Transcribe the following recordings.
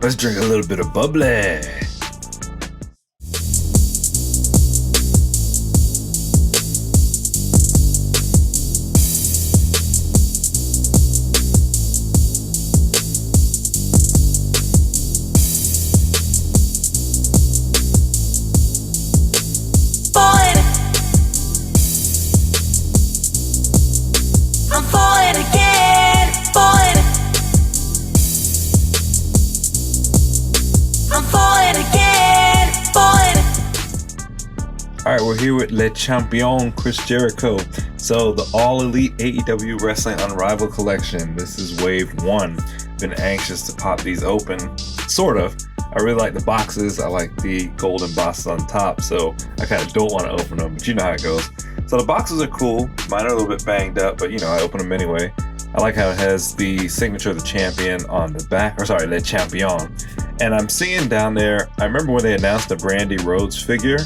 Let's drink a little bit of bubbly. Alright, we're here with Le Champion Chris Jericho. So the All Elite AEW Wrestling Unrivaled collection. This is wave 1. Been anxious to pop these open. Sort of. I really like the boxes. I like the golden boxes on top, so I kind of don't want to open them, but you know how it goes. So the boxes are cool. Mine are a little bit banged up, but you know, I open them anyway. I like how it has the signature of the champion on the back, or sorry, Le Champion. And I'm seeing down there, I remember when they announced the Brandy Rhodes figure.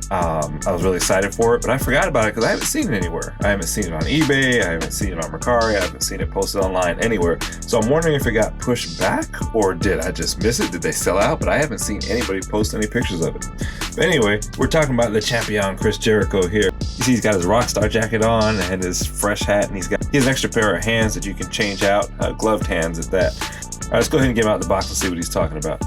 I was really excited for it, but I forgot about it because I haven't seen it anywhere. I haven't seen it on eBay, I haven't seen it on Mercari, I haven't seen it posted online anywhere. So I'm wondering if it got pushed back, or did I just miss it? Did they sell out? But I haven't seen anybody post any pictures of it. But anyway, we're talking about the champion Chris Jericho here. You see he's got his Rockstar jacket on and his fresh hat, and he has an extra pair of hands that you can change out, gloved hands at that. All right, let's go ahead and get him out of the box and see what he's talking about.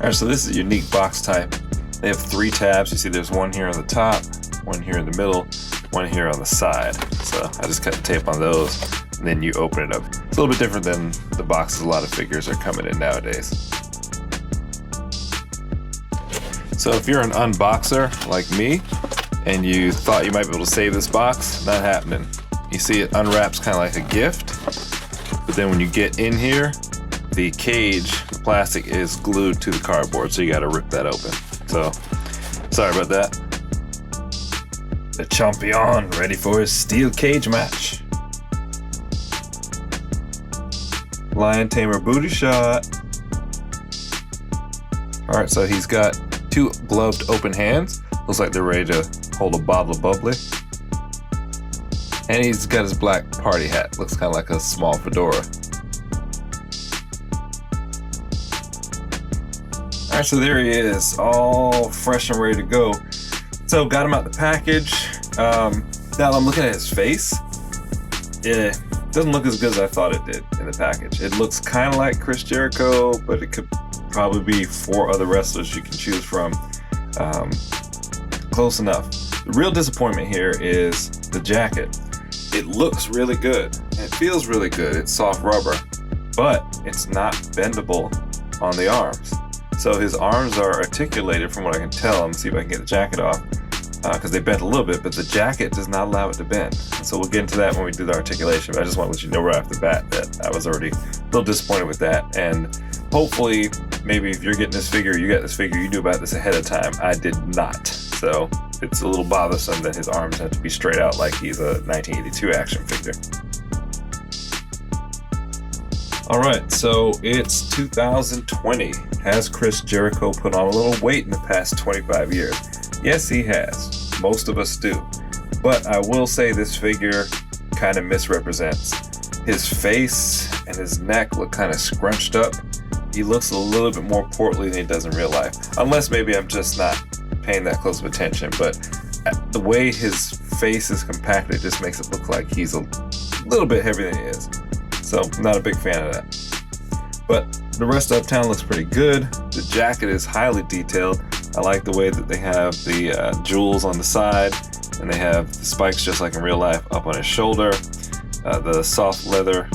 Alright, so this is a unique box type. They have 3 tabs. You see there's one here on the top, one here in the middle, one here on the side. So I just cut the tape on those, and then you open it up. It's a little bit different than the boxes a lot of figures are coming in nowadays. So if you're an unboxer like me, and you thought you might be able to save this box, not happening. You see it unwraps kind of like a gift, but then when you get in here, the cage, the plastic is glued to the cardboard, so you got to rip that open. So, sorry about that. The champion ready for his steel cage match. Lion Tamer booty shot. Alright, so he's got 2 gloved open hands. Looks like they're ready to hold a bottle of bubbly. And he's got his black party hat. Looks kind of like a small fedora. Alright, so there he is, all fresh and ready to go. So got him out the package. Now I'm looking at his face. It doesn't look as good as I thought it did in the package. It looks kind of like Chris Jericho, but it could probably be 4 other wrestlers you can choose from. Close enough. The real disappointment here is the jacket. It looks really good. It feels really good. It's soft rubber, but it's not bendable on the arms. So his arms are articulated from what I can tell. I'm gonna see if I can get the jacket off, because they bent a little bit, but the jacket does not allow it to bend. And so we'll get into that when we do the articulation, but I just want to let you know right off the bat that I was already a little disappointed with that. And hopefully, maybe if you're getting this figure, you got this figure, you knew about this ahead of time. I did not. So it's a little bothersome that his arms have to be straight out like he's a 1982 action figure. Alright, so it's 2020. Has Chris Jericho put on a little weight in the past 25 years? Yes, he has. Most of us do. But I will say this figure kind of misrepresents. His face and his neck look kind of scrunched up. He looks a little bit more portly than he does in real life. Unless maybe I'm just not paying that close of attention. But the way his face is compacted, it just makes it look like he's a little bit heavier than he is. So I'm not a big fan of that. But the rest of Uptown looks pretty good. The jacket is highly detailed. I like the way that they have the jewels on the side, and they have the spikes just like in real life up on his shoulder. The soft rubber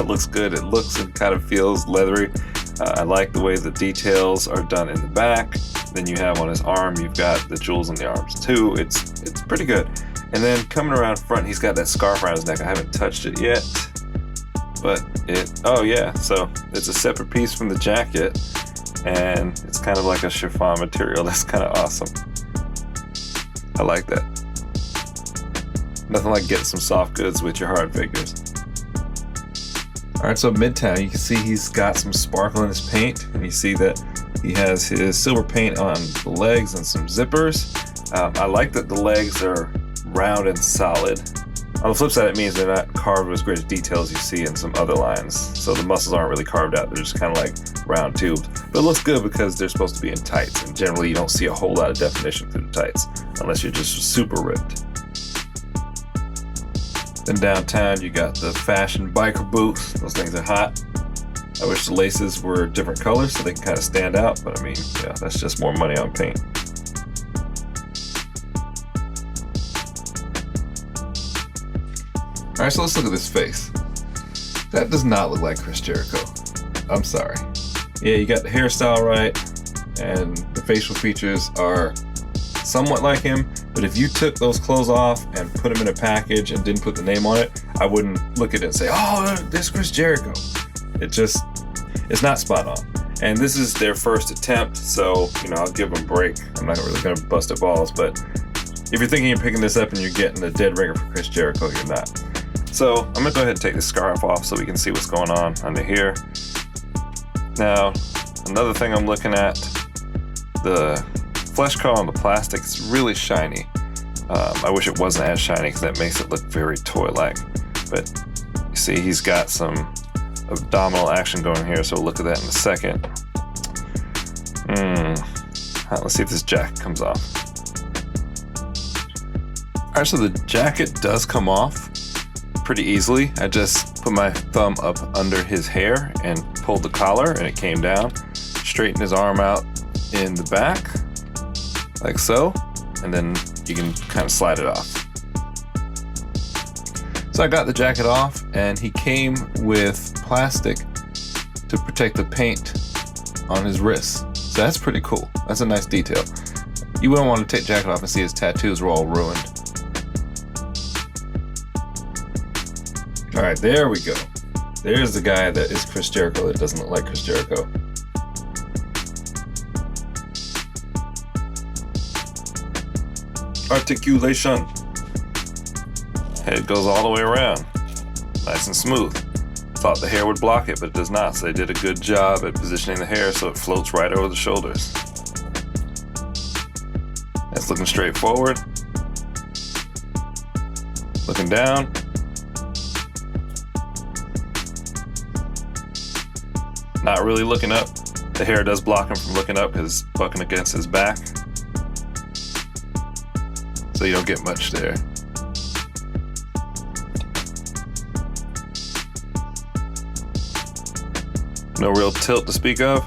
looks good. It looks and kind of feels leathery. I like the way the details are done in the back. Then you have on his arm, you've got the jewels on the arms too. It's pretty good. And then coming around front, he's got that scarf around his neck. I haven't touched it yet, but oh yeah, so it's a separate piece from the jacket, and it's kind of like a chiffon material. That's kind of awesome. I like that. Nothing like getting some soft goods with your hard figures. Alright, so Midtown, you can see he's got some sparkle in his paint, and you see that he has his silver paint on the legs and some zippers. I like that the legs are round and solid. On the flip side, it means they're not carved with as great as details you see in some other lines. So the muscles aren't really carved out. They're just kind of like round tubes. But it looks good because they're supposed to be in tights. And generally, you don't see a whole lot of definition through the tights unless you're just super ripped. Then downtown, you got the fashion biker boots. Those things are hot. I wish the laces were different colors so they can kind of stand out. But I mean, yeah, that's just more money on paint. All right, so let's look at this face. That does not look like Chris Jericho. I'm sorry. Yeah, you got the hairstyle right, and the facial features are somewhat like him, but if you took those clothes off and put them in a package and didn't put the name on it, I wouldn't look at it and say, oh, this Chris Jericho. It's not spot on. And this is their first attempt, so, I'll give them a break. I'm not really gonna bust their balls, but if you're thinking of picking this up and you're getting a dead ringer for Chris Jericho, you're not. So I'm gonna go ahead and take the scarf off so we can see what's going on under here. Now, another thing I'm looking at, the flesh color on the plastic is really shiny. I wish it wasn't as shiny because that makes it look very toy-like. But you see he's got some abdominal action going here, so we'll look at that in a second. Let's see if this jacket comes off. All right, so the jacket does come off pretty easily. I just put my thumb up under his hair and pulled the collar, and it came down. Straighten his arm out in the back, like so, and then you can kind of slide it off. So I got the jacket off, and he came with plastic to protect the paint on his wrists. So that's pretty cool. That's a nice detail. You wouldn't want to take the jacket off and see his tattoos were all ruined. All right, there we go. There's the guy that is Chris Jericho that doesn't look like Chris Jericho. Articulation. Head goes all the way around. Nice and smooth. Thought the hair would block it, but it does not. So they did a good job at positioning the hair so it floats right over the shoulders. That's looking straight forward. Looking down. Not really looking up. The hair does block him from looking up because it's bucking against his back. So you don't get much there. No real tilt to speak of.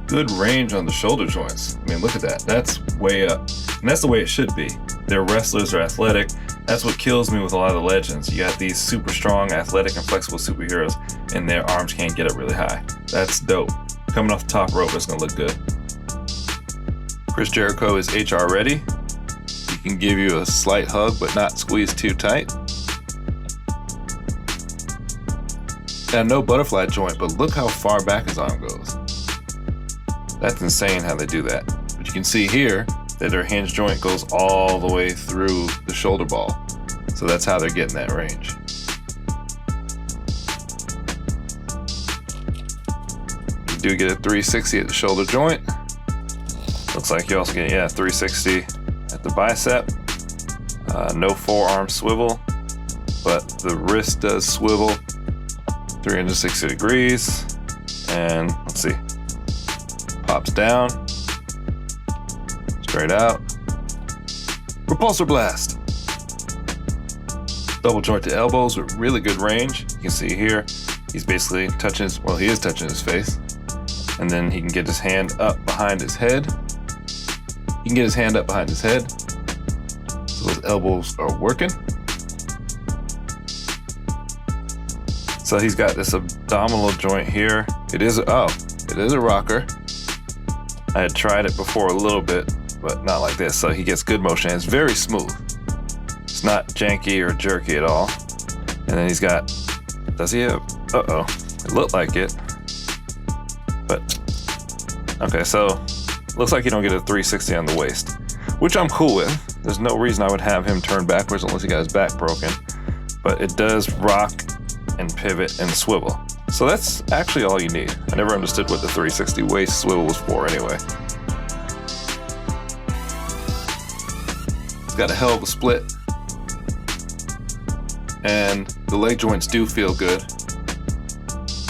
Good range on the shoulder joints. I mean, look at that. That's way up. And that's the way it should be. Their wrestlers are athletic. That's what kills me with a lot of the legends. You got these super strong, athletic, and flexible superheroes, and their arms can't get up really high. That's dope. Coming off the top rope, it's gonna look good. Chris Jericho is HR ready. He can give you a slight hug, but not squeeze too tight. And no butterfly joint, but look how far back his arm goes. That's insane how they do that. But you can see here that their hinge joint goes all the way through the shoulder ball. So that's how they're getting that range. You do get a 360 at the shoulder joint. Looks like you also get, 360 at the bicep. No forearm swivel, but the wrist does swivel 360 degrees. And let's see, pops down. Straight out. Repulsor blast. Double jointed elbows with really good range. You can see here, he's basically touching he is touching his face. And then he can get his hand up behind his head. He can get his hand up behind his head. So those elbows are working. So he's got this abdominal joint here. It is a rocker. I had tried it before a little bit, but not like this. So he gets good motion. It's very smooth. It's not janky or jerky at all. And then he's got, does he have, it looked like it. But, okay, so looks like you don't get a 360 on the waist, which I'm cool with. There's no reason I would have him turn backwards unless he got his back broken. But it does rock and pivot and swivel. So that's actually all you need. I never understood what the 360 waist swivel was for anyway. It's got a hell of a split. And the leg joints do feel good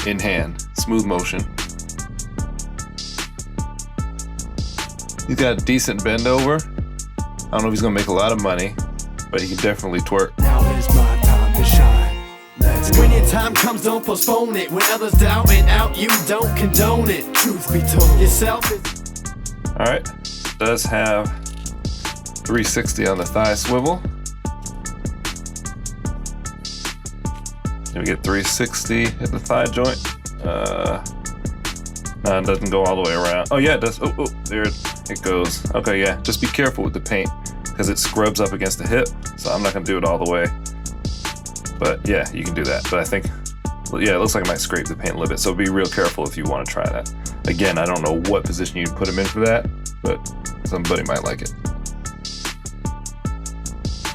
in hand. Smooth motion. He's got a decent bend over. I don't know if he's gonna make a lot of money, but he can definitely twerk. Now is my time to shine. When your time comes, don't postpone it. When others doubt it out, you don't condone it. Truth be told, yourself is... Alright, does have 360 on the thigh swivel. Then we get 360 at the thigh joint. No, it doesn't go all the way around. Oh yeah, it does. Oh, there it goes. Okay, yeah, just be careful with the paint because it scrubs up against the hip. So I'm not gonna do it all the way. But yeah, you can do that. But I think, well, yeah, it looks like I might scrape the paint a little bit. So be real careful if you want to try that. Again, I don't know what position you'd put him in for that, but somebody might like it.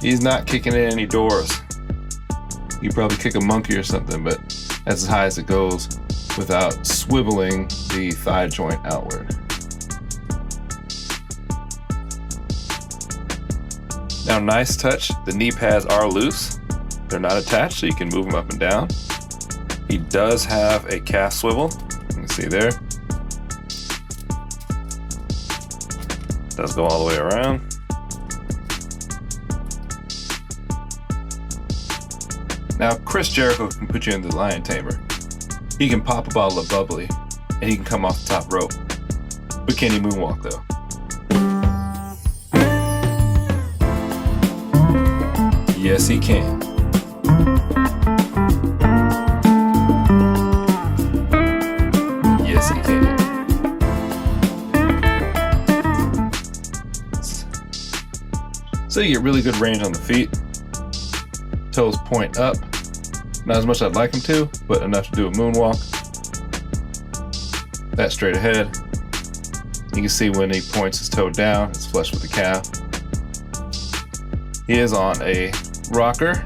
He's not kicking in any doors. You probably kick a monkey or something, but that's as high as it goes without swiveling the thigh joint outward. Now, nice touch. The knee pads are loose. They're not attached, so you can move them up and down. He does have a calf swivel. You can see there. Does go all the way around. Now, Chris Jericho can put you in the lion tamer. He can pop a bottle of bubbly, and he can come off the top rope. But can he moonwalk, though? Yes, he can. Yes, he can. So you get really good range on the feet. Toes point up. Not as much as I'd like him to, but enough to do a moonwalk. That's straight ahead. You can see when he points his toe down, it's flush with the calf. He is on a rocker.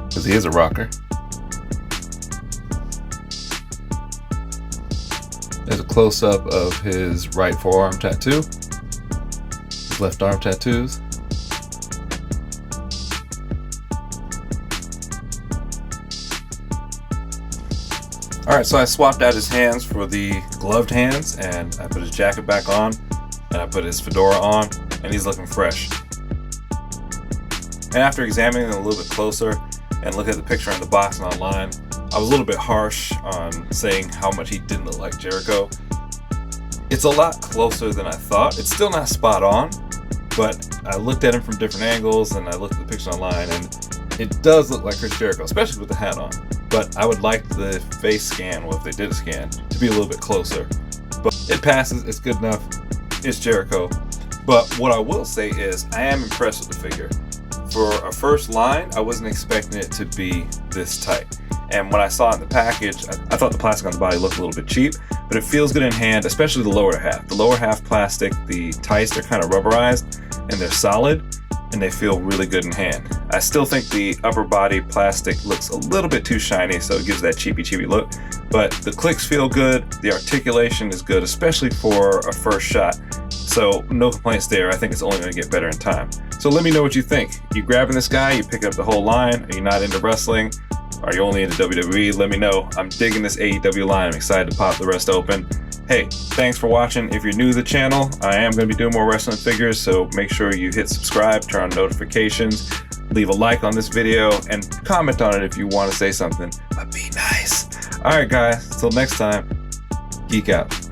Because he is a rocker. There's a close-up of his right forearm tattoo. His left arm tattoos. Alright, so I swapped out his hands for the gloved hands, and I put his jacket back on, and I put his fedora on, and he's looking fresh. And after examining him a little bit closer and looking at the picture in the box and online, I was a little bit harsh on saying how much he didn't look like Jericho. It's a lot closer than I thought. It's still not spot on, but I looked at him from different angles, and I looked at the picture online, and it does look like Chris Jericho, especially with the hat on. But I would like the face scan, well, if they did a scan, to be a little bit closer. But it passes, it's good enough, it's Jericho. But what I will say is, I am impressed with the figure. For a first line, I wasn't expecting it to be this tight. And when I saw it in the package, I thought the plastic on the body looked a little bit cheap, but it feels good in hand, especially the lower half. The lower half plastic, the tights, they're kind of rubberized, and they're solid, and they feel really good in hand. I still think the upper body plastic looks a little bit too shiny, so it gives that cheapy look, but the clicks feel good, the articulation is good, especially for a first shot, so no complaints there. I think it's only going to get better in time. So let me know what you think. You grabbing this guy, you pick up the whole line, are you not into wrestling? Are you only into WWE? Let me know. I'm digging this AEW line. I'm excited to pop the rest open. Hey, thanks for watching. If you're new to the channel, I am going to be doing more wrestling figures, so make sure you hit subscribe, turn on notifications, leave a like on this video, and comment on it if you want to say something, but be nice. All right, guys, until next time, geek out.